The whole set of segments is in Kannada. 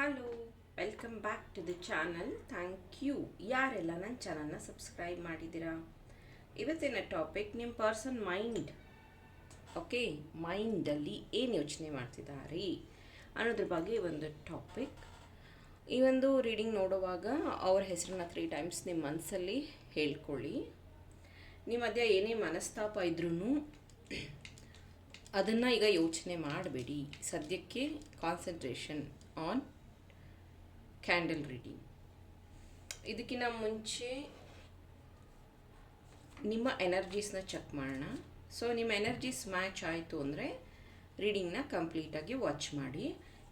Hello, welcome back to the channel. Thank you ಯಾರೆಲ್ಲ ನನ್ನ ಚಾನಲ್ನ ಸಬ್ಸ್ಕ್ರೈಬ್ ಮಾಡಿದ್ದೀರಾ. ಇವತ್ತಿನ ಟಾಪಿಕ್ ನಿಮ್ಮ ಪರ್ಸನ್ ಮೈಂಡ್. ಓಕೆ, ಮೈಂಡಲ್ಲಿ ಏನು ಯೋಚನೆ ಮಾಡ್ತಿದ್ದಾರೆ ಅನ್ನೋದ್ರ ಬಗ್ಗೆ ಒಂದು ಟಾಪಿಕ್. ಈ ಒಂದು ರೀಡಿಂಗ್ ನೋಡುವಾಗ ಅವ್ರ ಹೆಸರನ್ನ 3 ಟೈಮ್ಸ್ ನಿಮ್ಮ ಮನಸ್ಸಲ್ಲಿ ಹೇಳ್ಕೊಳ್ಳಿ. ನಿಮ್ಮ ಮಧ್ಯ ಏನೇ ಮನಸ್ತಾಪ ಇದ್ರೂ ಅದನ್ನು ಈಗ ಯೋಚನೆ ಮಾಡಬೇಡಿ. ಸದ್ಯಕ್ಕೆ ಕಾನ್ಸಂಟ್ರೇಷನ್ ಆನ್ ಕ್ಯಾಂಡಲ್ ರೀಡಿಂಗ್. ಇದಕ್ಕಿಂತ ಮುಂಚೆ ನಿಮ್ಮ ಎನರ್ಜೀಸ್ನ ಚೆಕ್ ಮಾಡೋಣ. ಸೊ ನಿಮ್ಮ ಎನರ್ಜೀಸ್ ಮ್ಯಾಚ್ ಆಯಿತು ಅಂದರೆ ರೀಡಿಂಗ್ನ ಕಂಪ್ಲೀಟಾಗಿ ವಾಚ್ ಮಾಡಿ.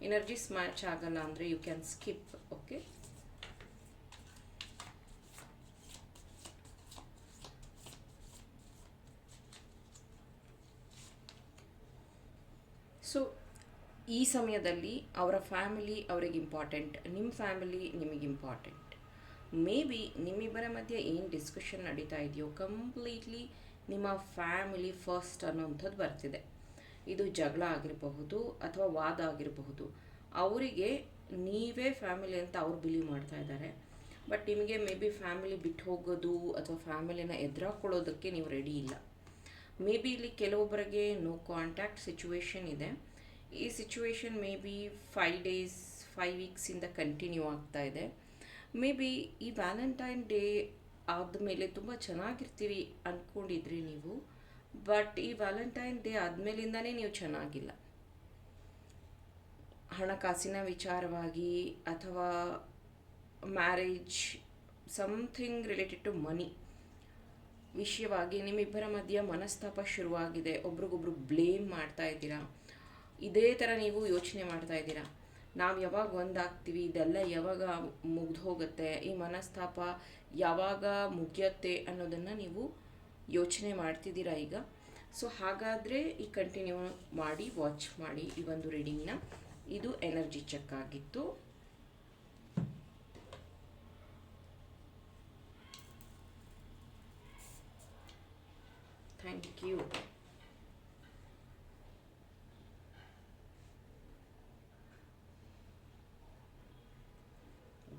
ಎನರ್ಜೀಸ್ ಮ್ಯಾಚ್ ಆಗಲ್ಲ ಅಂದರೆ you can skip. Okay, so ಈ ಸಮಯದಲ್ಲಿ ಅವರ ಫ್ಯಾಮಿಲಿ ಅವರಿಗೆ ಇಂಪಾರ್ಟೆಂಟ್, ನಿಮ್ಮ ಫ್ಯಾಮಿಲಿ ನಿಮಗೆ ಇಂಪಾರ್ಟೆಂಟ್. ಮೇ ಬಿ ನಿಮ್ಮಿಬ್ಬರ ಮಧ್ಯೆ ಏನು ಡಿಸ್ಕಷನ್ ನಡೀತಾ ಇದೆಯೋ ಕಂಪ್ಲೀಟ್ಲಿ ನಿಮ್ಮ ಫ್ಯಾಮಿಲಿ ಫಸ್ಟ್ ಅನ್ನೋಂಥದ್ದು ಬರ್ತಿದೆ. ಇದು ಜಗಳ ಆಗಿರಬಹುದು ಅಥವಾ ವಾದ ಆಗಿರಬಹುದು. ಅವರಿಗೆ ನೀವೇ ಫ್ಯಾಮಿಲಿ ಅಂತ ಅವ್ರು ಬಿಲೀವ್ ಮಾಡ್ತಾ ಇದ್ದಾರೆ. ಬಟ್ ನಿಮಗೆ ಮೇ ಬಿ ಫ್ಯಾಮಿಲಿ ಬಿಟ್ಟು ಹೋಗೋದು ಅಥವಾ ಫ್ಯಾಮಿಲಿನ ಎದುರಾಕೊಳ್ಳೋದಕ್ಕೆ ನೀವು ರೆಡಿ ಇಲ್ಲ. ಮೇ ಬಿ ಇಲ್ಲಿ ಕೆಲವೊಬ್ಬರಿಗೆ ನೋ ಕಾಂಟ್ಯಾಕ್ಟ್ ಸಿಚುವೇಶನ್ ಇದೆ. ಈ ಸಿಚುವೇಶನ್ ಮೇ ಬಿ 5 ಡೇಸ್ 5 ವೀಕ್ಸಿಂದ ಕಂಟಿನ್ಯೂ ಆಗ್ತಾ ಇದೆ. ಮೇ ಬಿ ಈ ವ್ಯಾಲೆಂಟೈನ್ ಡೇ ಆದಮೇಲೆ ತುಂಬ ಚೆನ್ನಾಗಿರ್ತೀವಿ ಅಂದ್ಕೊಂಡಿದ್ರಿ ನೀವು. ಬಟ್ ಈ ವ್ಯಾಲೆಂಟೈನ್ ಡೇ ಆದಮೇಲಿಂದನೇ ನೀವು ಚೆನ್ನಾಗಿಲ್ಲ. ಹಣಕಾಸಿನ ವಿಚಾರವಾಗಿ ಅಥವಾ ಮ್ಯಾರೇಜ್ ಸಮಥಿಂಗ್ ರಿಲೇಟೆಡ್ ಟು ಮನಿ ವಿಷಯವಾಗಿ ನಿಮ್ಮಿಬ್ಬರ ಮಧ್ಯೆ ಮನಸ್ತಾಪ ಶುರುವಾಗಿದೆ. ಒಬ್ರಿಗೊಬ್ರು ಬ್ಲೇಮ್ ಮಾಡ್ತಾ ಇದ್ದೀರಾ. ಇದೇ ಥರ ನೀವು ಯೋಚನೆ ಮಾಡ್ತಾ ಇದ್ದೀರಾ, ನಾವು ಯಾವಾಗ ಒಂದಾಗ್ತೀವಿ, ಇದೆಲ್ಲ ಯಾವಾಗ ಮುಗ್ದು ಹೋಗುತ್ತೆ, ಈ ಮನಸ್ತಾಪ ಯಾವಾಗ ಮುಗಿಯುತ್ತೆ ಅನ್ನೋದನ್ನು ನೀವು ಯೋಚನೆ ಮಾಡ್ತಿದ್ದೀರಾ ಈಗ. ಸೊ ಹಾಗಾದರೆ ಈ ಕಂಟಿನ್ಯೂ ಮಾಡಿ, ವಾಚ್ ಮಾಡಿ ಈ ಒಂದು ರೀಡಿಂಗ್ನ. ಇದು ಎನರ್ಜಿ ಚೆಕ್ ಆಗಿತ್ತು. Thank you.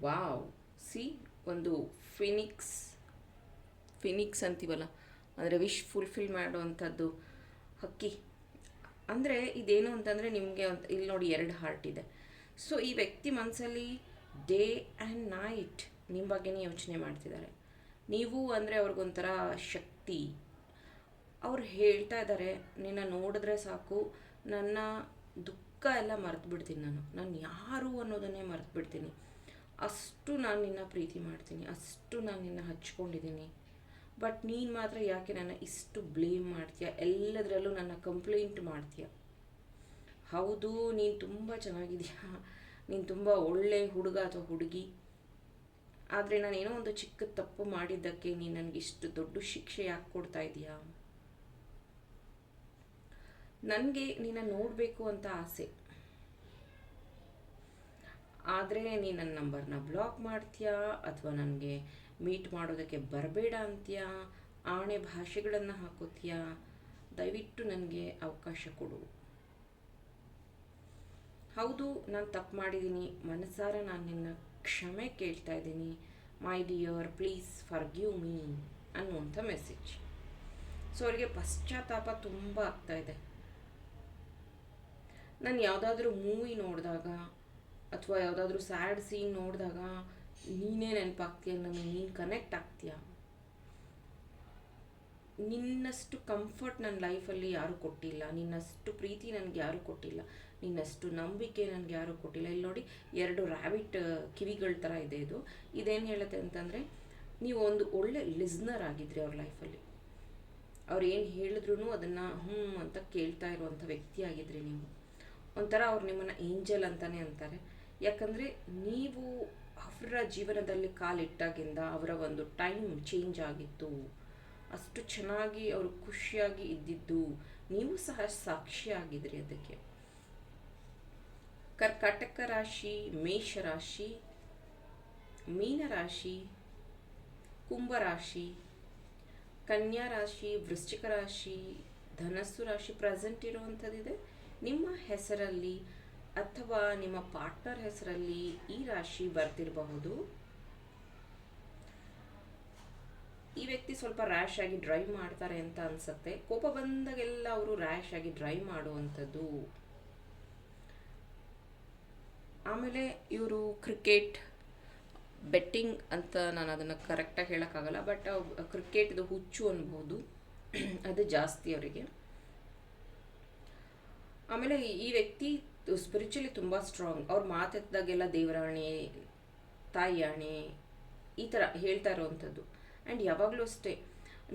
ವಾವ್, ಸಿ ಒಂದು ಫಿನಿಕ್ಸ್ ಅಂತೀವಲ್ಲ, ಅಂದರೆ ವಿಶ್ ಫುಲ್ಫಿಲ್ ಮಾಡುವಂಥದ್ದು ಹಕ್ಕಿ. ಅಂದರೆ ಇದೇನು ಅಂತಂದರೆ ನಿಮಗೆ ಇಲ್ಲಿ ನೋಡಿ 2 ಹಾರ್ಟ್ ಇದೆ. ಸೊ ಈ ವ್ಯಕ್ತಿ ಮನಸ್ಸಲ್ಲಿ ಡೇ ಆ್ಯಂಡ್ ನೈಟ್ ನಿಮ್ಮ ಬಗ್ಗೆನೇ ಯೋಚನೆ ಮಾಡ್ತಿದ್ದಾರೆ. ನೀವು ಅಂದರೆ ಅವ್ರಿಗೊಂಥರ ಶಕ್ತಿ. ಅವ್ರು ಹೇಳ್ತಾ ಇದ್ದಾರೆ, ನಿನ್ನ ನೋಡಿದ್ರೆ ಸಾಕು ನನ್ನ ದುಃಖ ಎಲ್ಲ ಮರೆತು ಬಿಡ್ತೀನಿ, ನಾನು ಯಾರು ಅನ್ನೋದನ್ನೇ ಮರೆತು ಬಿಡ್ತೀನಿ. ಅಷ್ಟು ನಾನು ನಿನ್ನ ಪ್ರೀತಿ ಮಾಡ್ತೀನಿ, ಅಷ್ಟು ನಾನು ನಿನ್ನ ಹಚ್ಕೊಂಡಿದ್ದೀನಿ. ಬಟ್ ನೀನು ಮಾತ್ರ ಯಾಕೆ ನನ್ನ ಇಷ್ಟು ಬ್ಲೇಮ್ ಮಾಡ್ತೀಯ, ಎಲ್ಲದರಲ್ಲೂ ನನ್ನ ಕಂಪ್ಲೇಂಟ್ ಮಾಡ್ತೀಯ. ಹೌದು, ನೀನು ತುಂಬ ಚೆನ್ನಾಗಿದೆಯಾ, ನೀನು ತುಂಬ ಒಳ್ಳೆ ಹುಡುಗ ಅಥವಾ ಹುಡುಗಿ. ಆದರೆ ನಾನೇನೋ ಒಂದು ಚಿಕ್ಕ ತಪ್ಪು ಮಾಡಿದ್ದಕ್ಕೆ ನೀನು ನನಗಿಷ್ಟು ದೊಡ್ಡ ಶಿಕ್ಷೆ ಯಾಕೆ ಕೊಡ್ತಾ ಇದೀಯಾ. ನನಗೆ ನಿನ್ನ ನೋಡಬೇಕು ಅಂತ ಆಸೆ, ಆದರೆ ನೀನು ನನ್ನ ನಂಬರ್ನ ಬ್ಲಾಕ್ ಮಾಡ್ತೀಯಾ ಅಥವಾ ನನಗೆ ಮೀಟ್ ಮಾಡೋದಕ್ಕೆ ಬರಬೇಡ ಅಂತೀಯಾ, ಆಣೆ ಭಾಷೆಗಳನ್ನು ಹಾಕೋತೀಯಾ. ದಯವಿಟ್ಟು ನನಗೆ ಅವಕಾಶ ಕೊಡು. ಹೌದು, ನಾನು ತಪ್ಪು ಮಾಡಿದ್ದೀನಿ, ಮನಸಾರ ನಾನು ನಿನ್ನ ಕ್ಷಮೆ ಕೇಳ್ತಾ ಇದ್ದೀನಿ. My dear, please forgive me ಅನ್ನುವಂಥ ಮೆಸೇಜ್. ಸೊ ಅವರಿಗೆ ಪಶ್ಚಾತ್ತಾಪ ತುಂಬ ಆಗ್ತಾ ಇದೆ. ನಾನು ಯಾವುದಾದ್ರೂ ಮೂವಿ ನೋಡಿದಾಗ ಅಥವಾ ಯಾವುದಾದ್ರೂ ಸ್ಯಾಡ್ ಸೀನ್ ನೋಡಿದಾಗ ನೀನೇ ನೆನಪಾಗ್ತೀಯ, ನನಗೆ ನೀನು ಕನೆಕ್ಟ್ ಆಗ್ತೀಯ. ನಿನ್ನಷ್ಟು ಕಂಫರ್ಟ್ ನನ್ನ ಲೈಫಲ್ಲಿ ಯಾರೂ ಕೊಟ್ಟಿಲ್ಲ, ನಿನ್ನಷ್ಟು ಪ್ರೀತಿ ನನಗೆ ಯಾರೂ ಕೊಟ್ಟಿಲ್ಲ, ನಿನ್ನಷ್ಟು ನಂಬಿಕೆ ನನಗೆ ಯಾರೂ ಕೊಟ್ಟಿಲ್ಲ. ಇಲ್ಲಿ ನೋಡಿ 2 ರ್ಯಾಬಿಟ್ ಕಿವಿಗಳ ಥರ ಇದೆ. ಇದೇನು ಹೇಳುತ್ತೆ ಅಂತಂದರೆ, ನೀವು ಒಂದು ಒಳ್ಳೆ ಲಿಸ್ನರ್ ಆಗಿದ್ರಿ ಅವ್ರ ಲೈಫಲ್ಲಿ. ಅವ್ರು ಏನು ಹೇಳಿದ್ರು ಅದನ್ನು ಅಂತ ಕೇಳ್ತಾ ಇರುವಂಥ ವ್ಯಕ್ತಿ ಆಗಿದ್ರಿ ನೀವು. ಒಂಥರ ಅವ್ರು ನಿಮ್ಮನ್ನು ಏಂಜಲ್ ಅಂತಲೇ ಅಂತಾರೆ. ಯಾಕಂದರೆ ನೀವು ಅವರ ಜೀವನದಲ್ಲಿ ಕಾಲಿಟ್ಟಾಗಿಂದ ಅವರ ಒಂದು ಟೈಮ್ ಚೇಂಜ್ ಆಗಿತ್ತು. ಅಷ್ಟು ಚೆನ್ನಾಗಿ ಅವರು ಖುಷಿಯಾಗಿ ಇದ್ದಿದ್ದು ನೀವು ಸಹ ಸಾಕ್ಷಿಯಾಗಿದ್ರಿ ಅದಕ್ಕೆ. ಕರ್ಕಾಟಕ ರಾಶಿ, ಮೇಷರಾಶಿ, ಮೀನರಾಶಿ, ಕುಂಭರಾಶಿ, ಕನ್ಯಾ ರಾಶಿ, ವೃಶ್ಚಿಕ ರಾಶಿ, ಧನಸ್ಸು ರಾಶಿ ಪ್ರೆಸೆಂಟ್ ಇರುವಂಥದ್ದಿದೆ. ನಿಮ್ಮ ಹೆಸರಲ್ಲಿ ಅಥವಾ ನಿಮ್ಮ ಪಾರ್ಟ್ನರ್ ಹೆಸರಲ್ಲಿ ಈ ರಾಶಿ ಬರ್ತಿರಬಹುದು. ಈ ವ್ಯಕ್ತಿ ಸ್ವಲ್ಪ ರ್ಯಾಶ್ ಆಗಿ ಡ್ರೈವ್ ಮಾಡ್ತಾರೆ ಅಂತ ಅನ್ಸುತ್ತೆ. ಕೋಪ ಬಂದಾಗೆಲ್ಲ ಅವರು ರ್ಯಾಶ್ ಆಗಿ ಡ್ರೈವ್ ಮಾಡುವಂಥದ್ದು. ಆಮೇಲೆ ಇವರು ಕ್ರಿಕೆಟ್ ಬೆಟ್ಟಿಂಗ್ ಅಂತ ನಾನು ಅದನ್ನು ಕರೆಕ್ಟಾಗಿ ಹೇಳೋಕ್ಕಾಗಲ್ಲ, ಬಟ್ ಕ್ರಿಕೆಟ್ದು ಹುಚ್ಚು ಅನ್ಬೋದು, ಅದು ಜಾಸ್ತಿ ಅವರಿಗೆ. ಆಮೇಲೆ ಈ ವ್ಯಕ್ತಿ ಸ್ಪಿರಿಚುಲಿ ತುಂಬ ಸ್ಟ್ರಾಂಗ್. ಅವ್ರು ಮಾತೆತ್ತಿದಾಗೆಲ್ಲ ದೇವರಾಣೆ, ತಾಯಿ ಆಣೆ ಈ ಥರ ಹೇಳ್ತಾ ಇರೋವಂಥದ್ದು. ಆ್ಯಂಡ್ ಯಾವಾಗಲೂ ಅಷ್ಟೇ,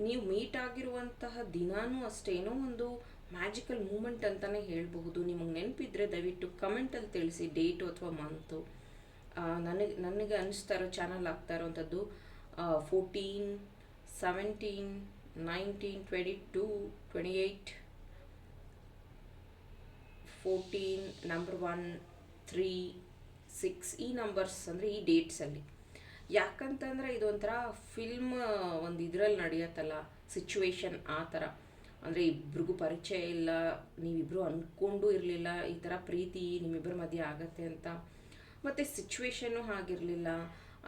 ನೀವು ಮೀಟ್ ಆಗಿರುವಂತಹ ದಿನಾನೂ ಅಷ್ಟೇ ಏನೋ ಒಂದು ಮ್ಯಾಜಿಕಲ್ ಮೂಮೆಂಟ್ ಅಂತಲೇ ಹೇಳಬಹುದು. ನಿಮಗೆ ನೆನಪಿದ್ರೆ ದಯವಿಟ್ಟು ಕಮೆಂಟಲ್ಲಿ ತಿಳಿಸಿ, ಡೇಟು ಅಥವಾ ಮಂತು. ನನಗೆ ಅನ್ನಿಸ್ತಾ ಇರೋ ಚಾನಲ್ ಆಗ್ತಾ ಇರೋವಂಥದ್ದು 14, 17, 19, 22, 28, 14, ನಂಬರ್ 1, 3, 6 ಈ ನಂಬರ್ಸ್ ಅಂದರೆ ಈ ಡೇಟ್ಸಲ್ಲಿ. ಯಾಕಂತಂದರೆ ಇದೊಂಥರ ಫಿಲ್ಮ್ ಒಂದು ಇದರಲ್ಲಿ ನಡೆಯುತ್ತಲ್ಲ ಸಿಚುವೇಶನ್, ಆ ಥರ. ಅಂದರೆ ಇಬ್ರಿಗೂ ಪರಿಚಯ ಇಲ್ಲ, ನೀವಿಬ್ಬರು ಅಂದ್ಕೊಂಡು ಇರಲಿಲ್ಲ ಈ ಥರ ಪ್ರೀತಿ ನಿಮ್ಮಿಬ್ಬರ ಮಧ್ಯೆ ಆಗತ್ತೆ ಅಂತ, ಮತ್ತು ಸಿಚುವೇಶನ್ನು ಆಗಿರಲಿಲ್ಲ.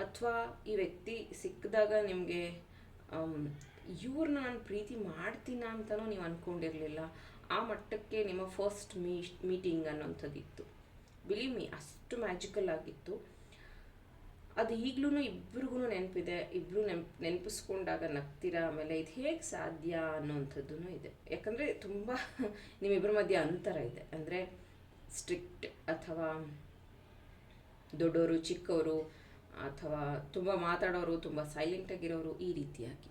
ಅಥವಾ ಈ ವ್ಯಕ್ತಿ ಸಿಕ್ಕಿದಾಗ ನಿಮಗೆ ಇವ್ರನ್ನ ನಾನು ಪ್ರೀತಿ ಮಾಡ್ತೀನ ಅಂತಲೂ ನೀವು ಅಂದ್ಕೊಂಡಿರಲಿಲ್ಲ. ಆ ಮಟ್ಟಕ್ಕೆ ನಿಮ್ಮ ಫಸ್ಟ್ ಮೀಟಿಂಗ್ ಅನ್ನೋಂಥದ್ದಿತ್ತು. ಬಿಲೀವ್ ಮೀ, ಅಷ್ಟು ಮ್ಯಾಜಿಕಲ್ ಆಗಿತ್ತು. ಅದು ಈಗಲೂ ಇಬ್ರಿಗೂ ನೆನಪಿದೆ. ಇಬ್ಬರು ನೆನಪಿಸ್ಕೊಂಡಾಗ ನಗ್ತೀರಾ. ಆಮೇಲೆ ಇದು ಹೇಗೆ ಸಾಧ್ಯ ಅನ್ನೋವಂಥದ್ದು ಇದೆ. ಯಾಕಂದರೆ ತುಂಬ ನಿಮ್ಮಿಬ್ಬರ ಮಧ್ಯೆ ಅಂತರ ಇದೆ. ಅಂದರೆ ಸ್ಟ್ರಿಕ್ಟ್ ಅಥವಾ ದೊಡ್ಡವರು ಚಿಕ್ಕವರು, ಅಥವಾ ತುಂಬ ಮಾತಾಡೋರು ತುಂಬ ಸೈಲೆಂಟಾಗಿರೋರು, ಈ ರೀತಿಯಾಗಿ.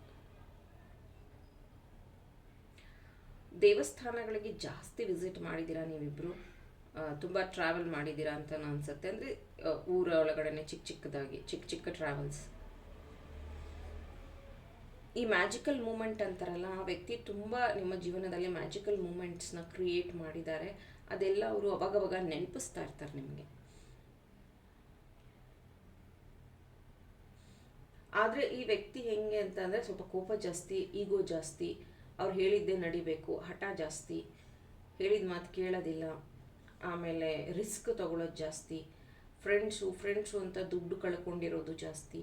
ದೇವಸ್ಥಾನಗಳಿಗೆ ಜಾಸ್ತಿ ವಿಸಿಟ್ ಮಾಡಿದ್ದೀರಾ ನೀವಿಬ್ಬರು, ತುಂಬ ಟ್ರಾವೆಲ್ ಮಾಡಿದ್ದೀರಾ ಅಂತ ಅನಿಸುತ್ತೆ. ಅಂದರೆ ಊರ ಒಳಗಡೆ ಚಿಕ್ಕ ಚಿಕ್ಕ ಟ್ರಾವೆಲ್ಸ್. ಈ ಮ್ಯಾಜಿಕಲ್ ಮೂಮೆಂಟ್ ಅಂತಾರಲ್ಲ, ಆ ವ್ಯಕ್ತಿ ತುಂಬ ನಿಮ್ಮ ಜೀವನದಲ್ಲಿ ಮ್ಯಾಜಿಕಲ್ ಮೂಮೆಂಟ್ಸ್ನ ಕ್ರಿಯೇಟ್ ಮಾಡಿದ್ದಾರೆ. ಅದೆಲ್ಲ ಅವರು ಅವಾಗವಾಗ ನೆನಪಿಸ್ತಾ ಇರ್ತಾರೆ ನಿಮಗೆ. ಆದರೆ ಈ ವ್ಯಕ್ತಿ ಹೆಂಗೆ ಅಂತ ಅಂದರೆ ಸ್ವಲ್ಪ ಕೋಪ ಜಾಸ್ತಿ, ಈಗೋ ಜಾಸ್ತಿ, ಅವ್ರು ಹೇಳಿದ್ದೇ ನಡಿಬೇಕು, ಹಠ ಜಾಸ್ತಿ, ಹೇಳಿದ ಮಾತು ಕೇಳೋದಿಲ್ಲ. ಆಮೇಲೆ ರಿಸ್ಕ್ ತಗೊಳ್ಳೋದು ಜಾಸ್ತಿ. ಫ್ರೆಂಡ್ಸು ಅಂತ ದುಡ್ಡು ಕಳ್ಕೊಂಡಿರೋದು ಜಾಸ್ತಿ.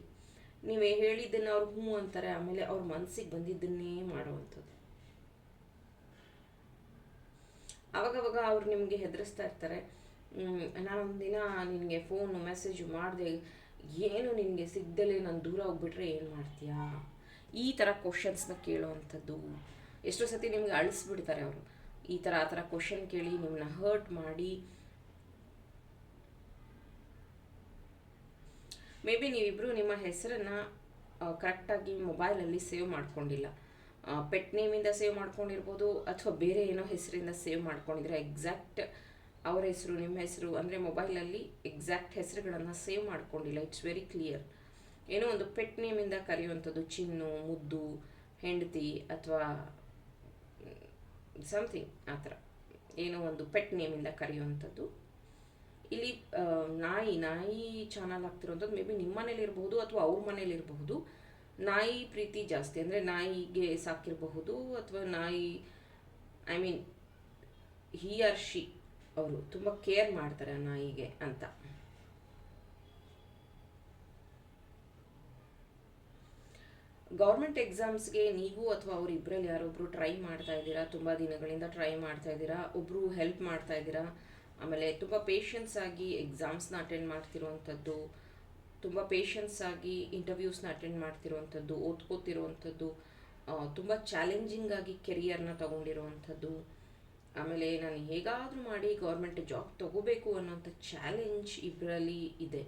ನೀವೇ ಹೇಳಿದ್ದನ್ನು ಅವ್ರು ಹ್ಞೂ ಅಂತಾರೆ, ಆಮೇಲೆ ಅವ್ರ ಮನಸ್ಸಿಗೆ ಬಂದಿದ್ದನ್ನೇ ಮಾಡುವಂಥದ್ದು. ಅವಾಗವಾಗ ಅವ್ರು ನಿಮಗೆ ಹೆದರಿಸ್ತಾ ಇರ್ತಾರೆ. ನಾನೊಂದಿನ ನಿನಗೆ ಫೋನು ಮೆಸೇಜು ಮಾಡಿದೆ, ಏನು ನಿನಗೆ ಸಿಗ್ದಲೇ ನಾನು ದೂರ ಹೋಗ್ಬಿಟ್ರೆ ಏನು ಮಾಡ್ತೀಯಾ, ಈ ಥರ ಕ್ವಶನ್ಸ್ನ ಕೇಳೋವಂಥದ್ದು. ಎಷ್ಟೋ ಸತಿ ನಿಮಗೆ ಅಳಿಸ್ಬಿಡ್ತಾರೆ ಅವರು. ಈ ಥರ ಆ ಥರ ಕ್ವಶನ್ ಕೇಳಿ ನಿಮ್ಮನ್ನ ಹರ್ಟ್ ಮಾಡಿ. ಮೇ ಬಿ ನೀವಿಬ್ಬರು ನಿಮ್ಮ ಹೆಸರನ್ನು ಕರೆಕ್ಟಾಗಿ ಮೊಬೈಲಲ್ಲಿ ಸೇವ್ ಮಾಡ್ಕೊಂಡಿಲ್ಲ. ಪೆಟ್ ನೇಮಿಂದ ಸೇವ್ ಮಾಡ್ಕೊಂಡಿರ್ಬೋದು, ಅಥವಾ ಬೇರೆ ಏನೋ ಹೆಸರಿಂದ ಸೇವ್ ಮಾಡ್ಕೊಂಡಿದ್ರೆ. ಎಕ್ಸಾಕ್ಟ್ ಅವ್ರ ಹೆಸರು ನಿಮ್ಮ ಹೆಸರು ಅಂದರೆ ಮೊಬೈಲಲ್ಲಿ ಎಕ್ಸಾಕ್ಟ್ ಹೆಸರುಗಳನ್ನು ಸೇವ್ ಮಾಡ್ಕೊಂಡಿಲ್ಲ. It's very clear. ಏನೋ ಒಂದು ಪೆಟ್ ನೇಮಿಂದ ಕರೆಯುವಂಥದ್ದು, ಚಿನ್ನು, ಮುದ್ದು, ಹೆಂಡತಿ, ಅಥವಾ ಸಮಥಿಂಗ್ ಆ ಥರ ಏನೋ ಒಂದು ಪೆಟ್ ನೇಮಿಂದ ಕರೆಯುವಂಥದ್ದು. ಇಲ್ಲಿ ನಾಯಿ ಚಾನಲ್ ಆಗ್ತಿರೋಂಥದ್ದು ಮೇ ಬಿ ನಿಮ್ಮ ಮನೇಲಿರಬಹುದು ಅಥವಾ ಅವ್ರ ಮನೇಲಿರಬಹುದು. ನಾಯಿ ಪ್ರೀತಿ ಜಾಸ್ತಿ, ಅಂದರೆ ನಾಯಿಗೆ ಸಾಕಿರಬಹುದು, ಅಥವಾ ನಾಯಿ ಹಿ ಆರ್ ಶಿ ಅವರು ತುಂಬ ಕೇರ್ ಮಾಡ್ತಾರೆ ನಾಯಿಗೆ ಅಂತ. ಗೌರ್ಮೆಂಟ್ ಎಕ್ಸಾಮ್ಸ್ಗೆ ನೀವು ಅಥವಾ ಅವರಿಬ್ಬರಲ್ಲಿ ಯಾರೊಬ್ಬರು ಟ್ರೈ ಮಾಡ್ತಾ ಇದ್ದೀರಾ, ತುಂಬ ದಿನಗಳಿಂದ ಟ್ರೈ ಮಾಡ್ತಾ ಇದ್ದೀರಾ, ಒಬ್ಬರು ಹೆಲ್ಪ್ ಮಾಡ್ತಾ ಇದ್ದೀರಾ. ಆಮೇಲೆ ತುಂಬ ಪೇಷನ್ಸ್ ಆಗಿ ಎಕ್ಸಾಮ್ಸ್ನ ಅಟೆಂಡ್ ಮಾಡ್ತಿರುವಂಥದ್ದು, ತುಂಬ ಪೇಷನ್ಸ್ ಆಗಿ ಇಂಟರ್ವ್ಯೂಸ್ನ ಅಟೆಂಡ್ ಮಾಡ್ತಿರುವಂಥದ್ದು, ಓದ್ಕೋತಿರುವಂಥದ್ದು, ತುಂಬ ಚಾಲೆಂಜಿಂಗ್ ಆಗಿ ಕೆರಿಯರ್ನ ತಗೊಂಡಿರುವಂಥದ್ದು. ಆಮೇಲೆ ನಾನು ಹೇಗಾದರೂ ಮಾಡಿ ಗೌರ್ಮೆಂಟ್ ಜಾಬ್ ತಗೋಬೇಕು ಅನ್ನೋಂಥ ಚಾಲೆಂಜ್ ಇಬ್ಬರಲ್ಲಿ ಇದೆ.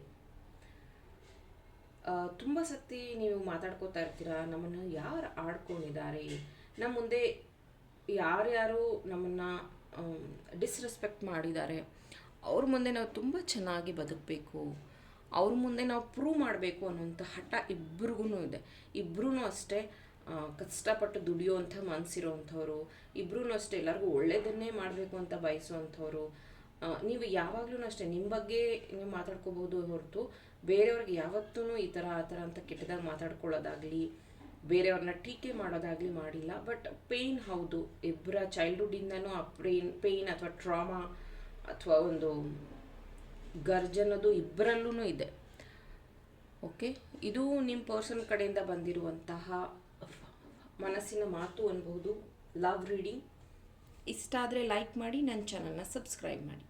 ತುಂಬ ಸತಿ ನೀವು ಮಾತಾಡ್ಕೋತಾ ಇರ್ತೀರ, ನಮ್ಮನ್ನು ಯಾರು ಆಡ್ಕೊಂಡಿದ್ದಾರೆ, ನಮ್ಮ ಮುಂದೆ ಯಾರ್ಯಾರು ನಮ್ಮನ್ನು ಡಿಸ್ರೆಸ್ಪೆಕ್ಟ್ ಮಾಡಿದ್ದಾರೆ, ಅವ್ರ ಮುಂದೆ ನಾವು ತುಂಬ ಚೆನ್ನಾಗಿ ಬದುಕಬೇಕು, ಅವ್ರ ಮುಂದೆ ನಾವು ಪ್ರೂವ್ ಮಾಡಬೇಕು ಅನ್ನೋಂಥ ಹಠ ಇಬ್ರಿಗೂ ಇದೆ. ಇಬ್ಬರೂ ಅಷ್ಟೇ ಕಷ್ಟಪಟ್ಟು ದುಡಿಯೋವಂಥ ಮನಸ್ಸಿರೋವಂಥವ್ರು. ಇಬ್ಬರೂ ಅಷ್ಟೇ ಎಲ್ಲರಿಗೂ ಒಳ್ಳೆಯದನ್ನೇ ಮಾಡಬೇಕು ಅಂತ ಬಯಸುವಂಥವ್ರು. ನೀವು ಯಾವಾಗಲೂ ಅಷ್ಟೇ ನಿಮ್ಮ ಬಗ್ಗೆ ನೀವು ಮಾತಾಡ್ಕೋಬೋದು ಹೊರತು ಬೇರೆಯವ್ರಿಗೆ ಯಾವತ್ತೂ ಈ ಥರ ಆ ಥರ ಅಂತ ಕೆಟ್ಟದಾಗಿ ಮಾತಾಡ್ಕೊಳ್ಳೋದಾಗಲಿ, ಬೇರೆಯವ್ರನ್ನ ಟೀಕೆ ಮಾಡೋದಾಗಲಿ ಮಾಡಿಲ್ಲ. ಬಟ್ ಪೇಯ್ನ್ ಹೌದು, ಇಬ್ಬರ ಚೈಲ್ಡ್ಹುಡ್ಡಿಂದನೂ ಆ ಪೇಯ್ನ್ ಅಥವಾ ಟ್ರಾಮಾ ಅಥವಾ ಒಂದು ಗರ್ಜನದು ಇಬ್ಬರಲ್ಲೂ ಇದೆ. ಓಕೆ, ಇದು ನಿಮ್ಮ ಪರ್ಸನ್ ಕಡೆಯಿಂದ ಬಂದಿರುವಂತಹ ಮನಸ್ಸಿನ ಮಾತು ಅನ್ಬೋದು, ಲವ್ ರೀಡಿಂಗ್. ಇಷ್ಟ ಆದರೆ ಲೈಕ್ ಮಾಡಿ, ನನ್ನ ಚಾನಲ್ನ ಸಬ್ಸ್ಕ್ರೈಬ್ ಮಾಡಿ.